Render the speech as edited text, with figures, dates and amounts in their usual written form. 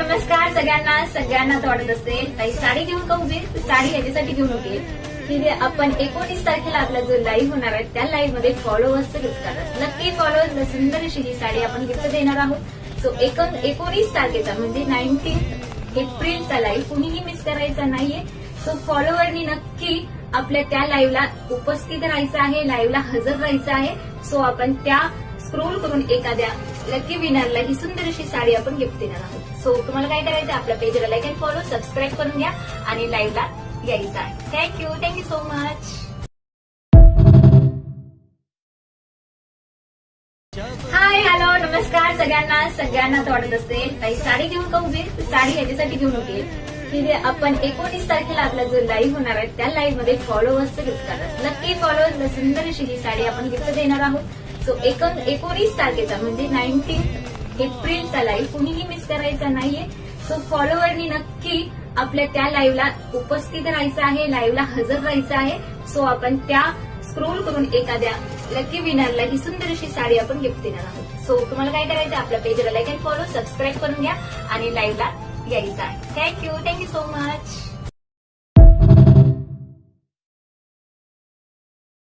नमस्कार सगळ्यांना तर वाटत असेल काही साडी घेऊन का उभी साडी याच्यासाठी घेऊन उभी की आपण 19 तारखेला आपला जो लाईव्ह होणार आहे त्या लाईव्ह मध्ये फॉलोअर्सचं गिफ्ट करणार. नक्की फॉलोअर्सला सुंदर अशी ही साडी आपण गिफ्ट देणार आहोत. सो 19 तारखेचा म्हणजे 19 एप्रिलचा लाईव्ह कुणीही मिस करायचा नाहीये. सो फॉलोअरनी नक्की आपल्या त्या लाईव्हला उपस्थित राहायचं आहे, लाईव्हला हजर राहायचं आहे. सो आपण त्या स्क्रोल करून एखाद्या लकी विनरला ही सुंदर अशी साडी आपण गिफ्ट देणार आहोत. सो तुम्हाला काय करायचं, आपल्या पेजला लाईक अँड फॉलो सबस्क्राईब करून घ्या आणि लाईव्हला यायचं आहे. Thank you so much. Hi hello नमस्कार सगळ्यांना तर वाटत असेल काही साडी घेऊन का उभी साडी याच्यासाठी घेऊन उभी की आपण 19 तारखेला आपला जो लाईव्ह होणार आहे त्या लाईव्ह मध्ये फॉलोअर्सचं गिफ्ट करणार. नक्की फॉलोअर्सला सुंदर अशी ही साडी आपण गिफ्ट देणार आहोत. सो 19 तारखेचा म्हणजे 19 एप्रिलचा लाईव्ह कुणीही मिस करायचा नाहीये. सो फॉलोअरनी नक्की आपल्या त्या लाईव्हला उपस्थित राहायचं आहे, लाईव्हला हजर राहायचं आहे. सो आपण त्या स्क्रोल करून एखाद्या लकी विनरला ही सुंदर अशी साडी आपण गिफ्ट देणार आहोत. सो तुम्हाला काय करायचं, आपल्या पेजला लाईक अँड फॉलो सबस्क्राईब करून घ्या आणि लाईव्हला यायचं आहे. Thank you so much.